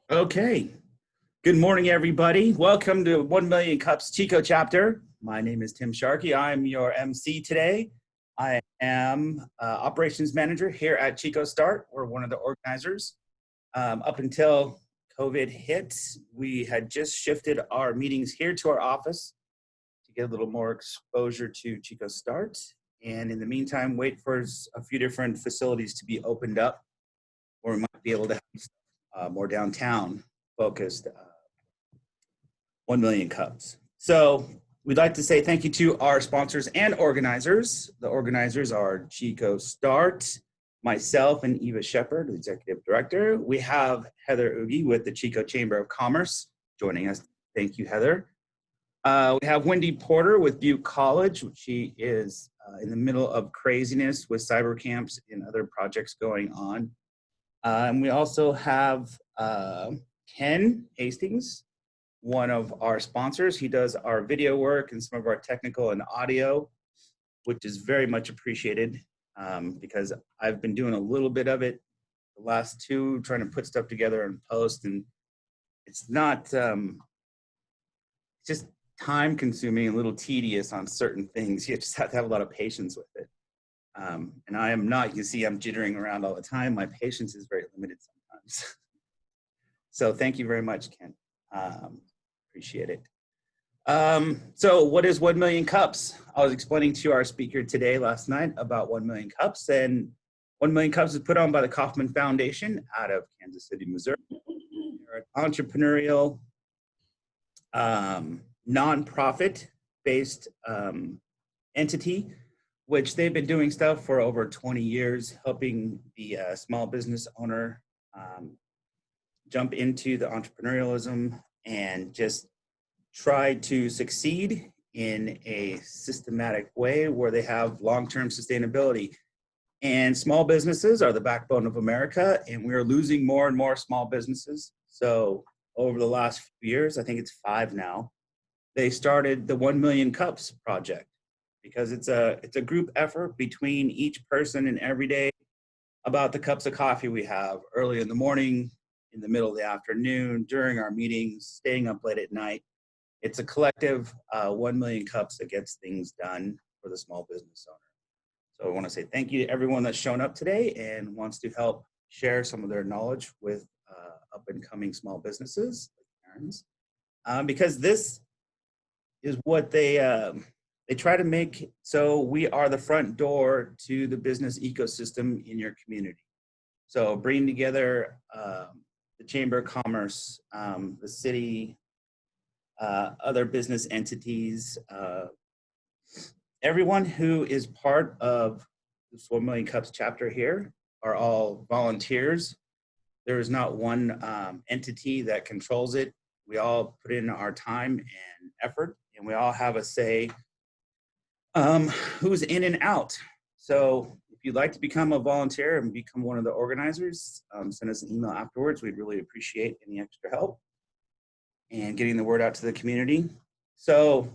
Okay. Good morning, everybody. Welcome to 1 Million Cups Chico chapter. My name is Tim Sharkey. I'm your MC today. I am operations manager here at Chico Start. We're one of the organizers. Up until COVID hit, we had just shifted our meetings here to our office to get a little more exposure to Chico Start. And in the meantime, wait for a few different facilities to be opened up where we might be able to have more downtown focused 1 Million Cups. So we'd like to say thank you to our sponsors and organizers. The organizers are Chico Start, myself, and Eva Shepard, the executive director. We have Heather Oogie with the Chico Chamber of Commerce joining us. Thank you, Heather. We have Wendy Porter with Butte College. She is in the middle of craziness with cyber camps and other projects going on. And we also have Ken Hastings, one of our sponsors. He does our video work and some of our technical and audio, which is very much appreciated because I've been doing a little bit of it the last two, trying to put stuff together and post, and it's not, just time consuming and a little tedious on certain things. You just have to have a lot of patience with it. And I am not, you can see I'm jittering around all the time. My patience is very limited sometimes. So thank you very much, Ken. Appreciate it. So what is 1 Million Cups? I was explaining to our speaker today last night about 1 Million Cups, and 1 Million Cups is put on by the Kauffman Foundation out of Kansas City, Missouri. They're an entrepreneurial, nonprofit-based entity, which they've been doing stuff for over 20 years, helping the small business owner jump into the entrepreneurialism and just try to succeed in a systematic way where they have long-term sustainability. And small businesses are the backbone of America, and we're losing more and more small businesses. So over the last few years, I think it's 5 now, they started the 1 Million Cups project, because it's a group effort between each person and every day about the cups of coffee we have early in the morning, in the middle of the afternoon, during our meetings, staying up late at night. It's a collective 1 million cups that gets things done for the small business owner. So I want to say thank you to everyone that's shown up today and wants to help share some of their knowledge with up and coming small businesses like Aaron's, because this is what they try to make, so we are the front door to the business ecosystem in your community. So bringing together the Chamber of Commerce, the city, other business entities, everyone who is part of this 1 Million Cups chapter here are all volunteers. There is not one entity that controls it. We all put in our time and effort, and we all have a say who's in and out. So if you'd like to become a volunteer and become one of the organizers, send us an email afterwards. We'd really appreciate any extra help and getting the word out to the community. So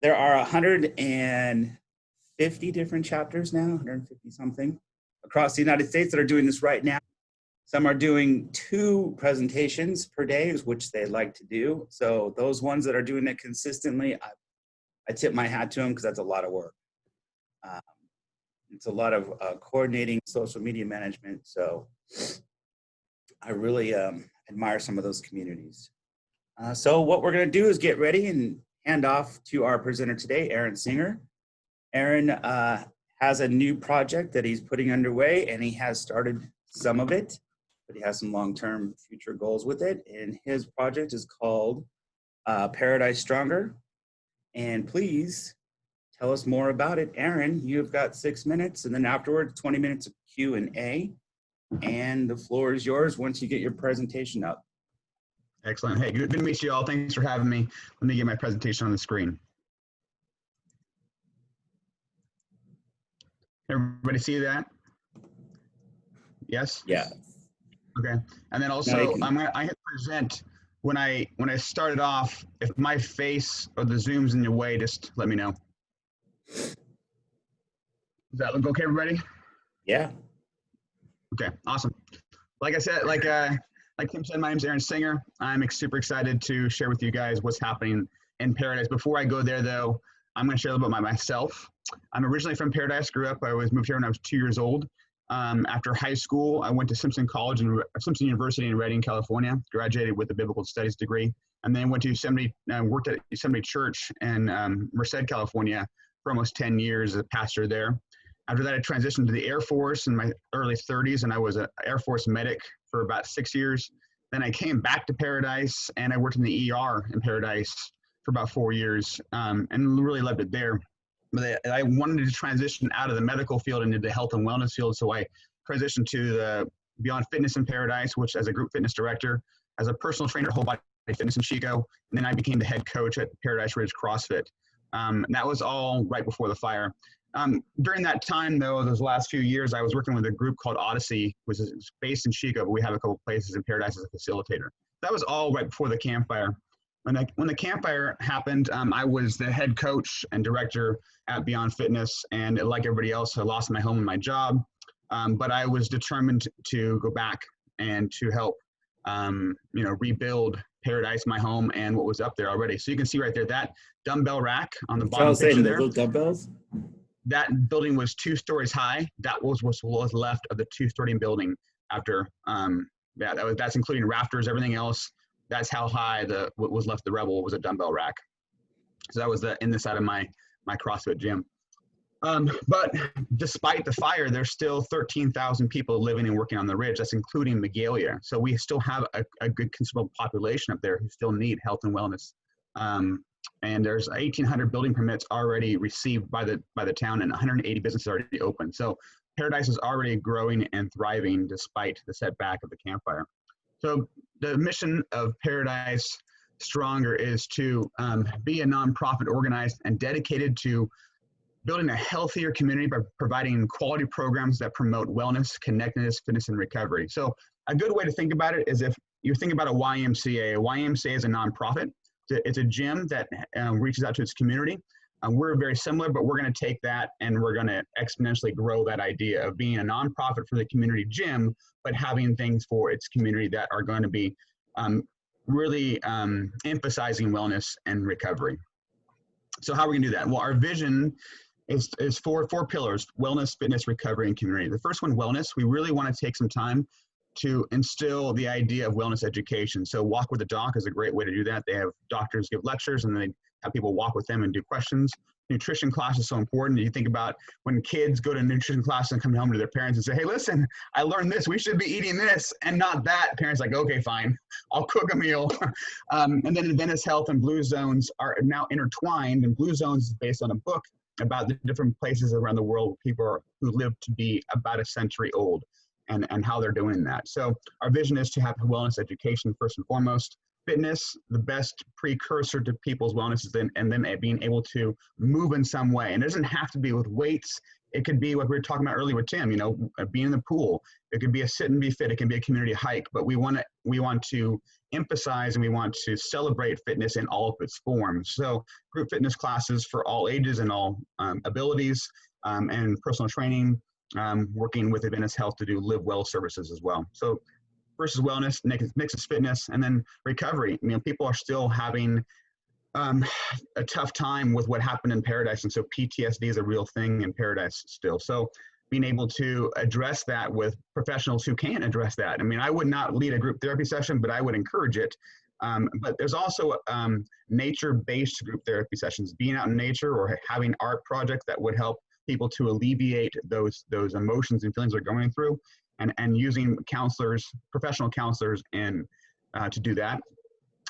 there are 150 different chapters now, 150 something across the United States that are doing this right now. Some are doing 2 presentations per day, which they like to do. So those ones that are doing it consistently, I tip my hat to them because that's a lot of work. It's a lot of coordinating social media management. So I really admire some of those communities. So what we're going to do is get ready and hand off to our presenter today, Aaron Singer. Aaron has a new project that he's putting underway, and he has started some of it, but he has some long-term future goals with it. And his project is called Paradise Stronger. And please tell us more about it. Aaron, you've got 6 minutes, and then afterwards, 20 minutes of Q&A. And the floor is yours once you get your presentation up. Excellent. Hey, good to meet you all. Thanks for having me. Let me get my presentation on the screen. Everybody see that? Yes? Yeah. Okay. And then also, I hit present. When I started off, if my face or the Zoom's in your way, just let me know. Does that look okay, everybody? Yeah. Okay, awesome. Like I said, like like Tim said, my name's Aaron Singer. I'm super excited to share with you guys what's happening in Paradise. Before I go there, though, I'm going to share a little bit about myself. I'm originally from Paradise. Grew up. I was moved here when I was 2 years old. After high school, I went to Simpson University in Redding, California. Graduated with a biblical studies degree, and then went to Yosemite. Worked at Yosemite Church in Merced, California, for almost 10 years as a pastor there. After that, I transitioned to the Air Force in my early 30s, and I was an Air Force medic for about 6 years. Then I came back to Paradise, and I worked in the ER in Paradise for about 4 years, and really loved it there. But I wanted to transition out of the medical field into the health and wellness field, so I transitioned to the Beyond Fitness in Paradise, which as a group fitness director, as a personal trainer, whole body fitness in Chico, and then I became the head coach at Paradise Ridge CrossFit. That was all right before the fire. During that time, though, those last few years, I was working with a group called Odyssey, which is based in Chico, but we have a couple places in Paradise as a facilitator. That was all right before the campfire. When the campfire happened, I was the head coach and director at Beyond Fitness, and like everybody else, I lost my home and my job, but I was determined to go back and to help, rebuild Paradise, my home, and what was up there already. So you can see right there that dumbbell rack on the bottom picture there. Those dumbbells? That building was 2 stories high. That was what was left of the 2-story building after, that's including rafters, everything else. That's how high what was left of the rebel was a dumbbell rack. So that was in the side of my CrossFit gym. But despite the fire, there's still 13,000 people living and working on the ridge. That's including Magalia. So we still have a good considerable population up there who still need health and wellness. And there's 1,800 building permits already received by the town, and 180 businesses already open. So Paradise is already growing and thriving despite the setback of the campfire. So the mission of Paradise Stronger is to be a nonprofit organized and dedicated to building a healthier community by providing quality programs that promote wellness, connectedness, fitness, and recovery. So a good way to think about it is if you think about a YMCA is a nonprofit. It's a gym that reaches out to its community. We're very similar, but we're going to take that and we're going to exponentially grow that idea of being a nonprofit for the community gym, but having things for its community that are going to be really emphasizing wellness and recovery. So how are we going to do that? Well, our vision is four pillars: wellness, fitness, recovery, and community. The first one, wellness, we really want to take some time to instill the idea of wellness education. So Walk with a Doc is a great way to do that. They have doctors give lectures and they have people walk with them and do questions. Nutrition class is so important. You think about when kids go to nutrition class and come home to their parents and say, hey, listen, I learned this. We should be eating this and not that. Parents are like, okay, fine. I'll cook a meal. And then Adventist Health and Blue Zones are now intertwined. And Blue Zones is based on a book about the different places around the world who live to be about a century old and how they're doing that. So our vision is to have wellness education first and foremost. Fitness, the best precursor to people's wellness is and then being able to move in some way. And it doesn't have to be with weights. It could be what we were talking about earlier with Tim, being in the pool. It could be a sit and be fit. It can be a community hike, but we want to emphasize and we want to celebrate fitness in all of its forms. So group fitness classes for all ages and all abilities, and personal training, working with Adventist Health to do Live Well services as well. So first is wellness, next is fitness, and then recovery. People are still having a tough time with what happened in Paradise, and so PTSD is a real thing in Paradise still. So being able to address that with professionals who can address that. I would not lead a group therapy session, but I would encourage it. But there's also nature-based group therapy sessions, being out in nature or having art projects that would help people to alleviate those emotions and feelings they're going through. And using counselors, professional counselors, and to do that.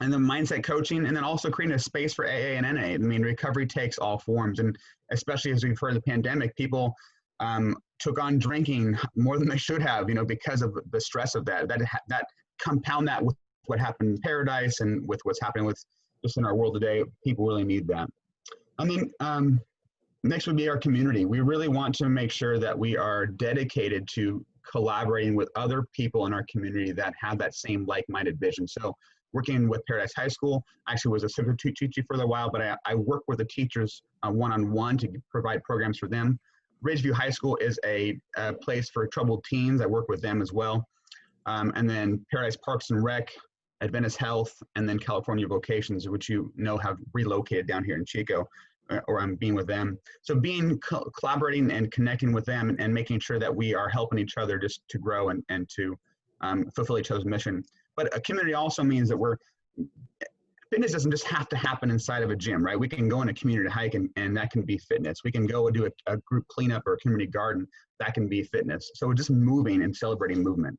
And then mindset coaching, and then also creating a space for AA and NA. Recovery takes all forms. And especially as we've heard the pandemic, people took on drinking more than they should have, because of the stress of that compound that with what happened in Paradise and with what's happening with just in our world today. People really need that. Next would be our community. We really want to make sure that we are dedicated to collaborating with other people in our community that have that same like-minded vision. So working with Paradise High School, I actually was a substitute teacher for a while, but I work with the teachers one-on-one to provide programs for them. Ridgeview High School is a place for troubled teens. I work with them as well. and then Paradise Parks and Rec, Adventist Health, and then California Vocations, which you know have relocated down here in Chico, or I'm being with them. So collaborating and connecting with them and making sure that we are helping each other just to grow and to fulfill each other's mission. But a community also means that fitness doesn't just have to happen inside of a gym, right? We can go on a community hike and that can be fitness. We can go and do a group cleanup or a community garden, that can be fitness. So we're just moving and celebrating movement.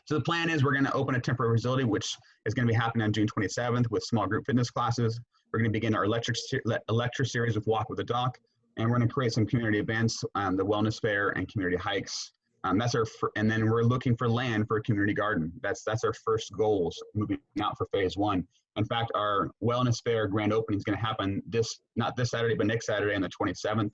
So the plan is we're going to open a temporary facility, which is going to be happening on June 27th with small group fitness classes. We're going to begin our lecture series with Walk with the Doc, and we're going to create some community events, the wellness fair and community hikes. And then we're looking for land for a community garden. That's our first goals moving out for phase 1. In fact, our wellness fair grand opening is going to happen not this Saturday, but next Saturday on the 27th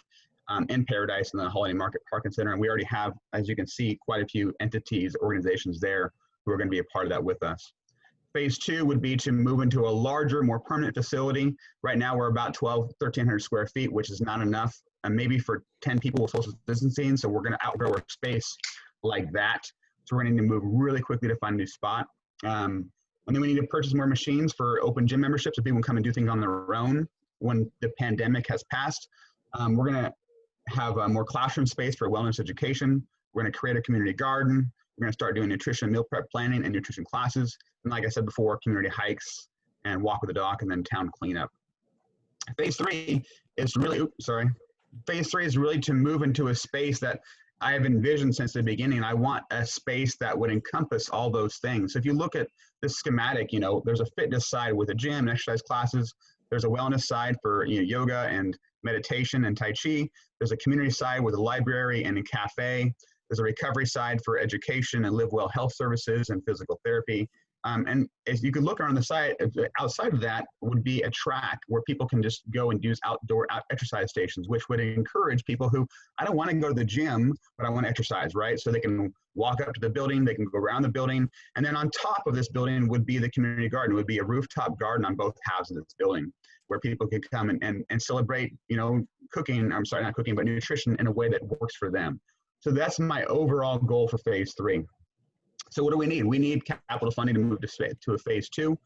in Paradise and the Holiday Market Parking Center. And we already have, as you can see, quite a few entities, organizations there who are going to be a part of that with us. Phase 2 would be to move into a larger, more permanent facility. Right now, we're about 1,300 square feet, which is not enough, and maybe for 10 people with social distancing. So we're going to outgrow our space like that. So we're going to need to move really quickly to find a new spot. And then we need to purchase more machines for open gym memberships so people can come and do things on their own when the pandemic has passed. We're going to have more classroom space for wellness education. We're going to create a community garden. We're going to start doing nutrition and meal prep planning and nutrition classes. And like I said before, community hikes and Walk with the Doc and then town cleanup. Phase 3 is really, Phase 3 is really to move into a space that I have envisioned since the beginning. I want a space that would encompass all those things. So if you look at this schematic, there's a fitness side with a gym and exercise classes. There's a wellness side for yoga and meditation and Tai Chi. There's a community side with a library and a cafe. There's a recovery side for education and live well health services and physical therapy. And as you could look around the site, outside of that would be a track where people can just go and use outdoor exercise stations, which would encourage people who, I don't want to go to the gym, but I want to exercise, right? So they can walk up to the building, they can go around the building. And then on top of this building would be the community garden, would be a rooftop garden on both halves of this building where people could come and celebrate, cooking, I'm sorry, not cooking, but nutrition in a way that works for them. So that's my overall goal for phase 3. So what do we need? We need capital funding to move to a phase 2.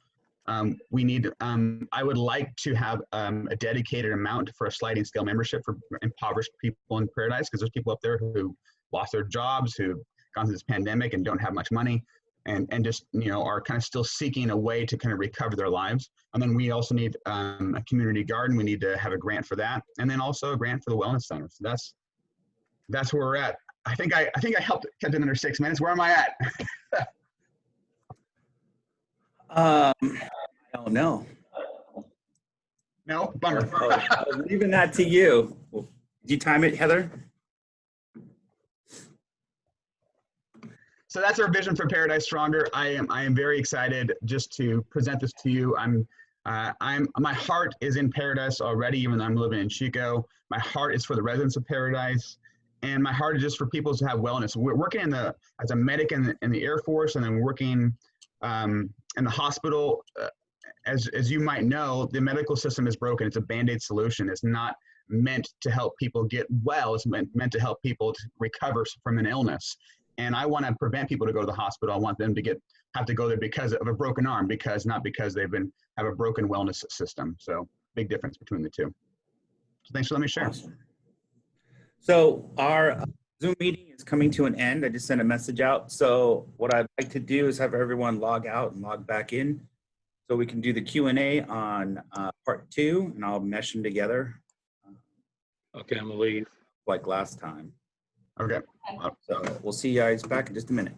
We need, I would like to have a dedicated amount for a sliding scale membership for impoverished people in Paradise, because there's people up there who lost their jobs, who've gone through this pandemic and don't have much money and just, are kind of still seeking a way to kind of recover their lives. And then we also need a community garden. We need to have a grant for that. And then also a grant for the wellness center. So that's where we're at. I think I kept it under 6 minutes. Where am I at? I don't know. No, bummer. I was leaving that to you. Did you time it, Heather? So that's our vision for Paradise Stronger. I am very excited just to present this to you. My heart is in Paradise already, even though I'm living in Chico. My heart is for the residents of Paradise. And my heart is just for people to have wellness. We're working as a medic in the Air Force, and then working in the hospital. As you might know, the medical system is broken. It's a Band-Aid solution. It's not meant to help people get well. It's meant to help people to recover from an illness. And I want to prevent people to go to the hospital. I want them to have to go there because of a broken arm, not because they've have a broken wellness system. So big difference between the two. So thanks for letting me share. Awesome. So our Zoom meeting is coming to an end. I just sent a message out. So what I'd like to do is have everyone log out and log back in so we can do the Q&A on part 2, and I'll mesh them together. Okay, I'm gonna leave. Like last time. Okay. So we'll see you guys back in just a minute.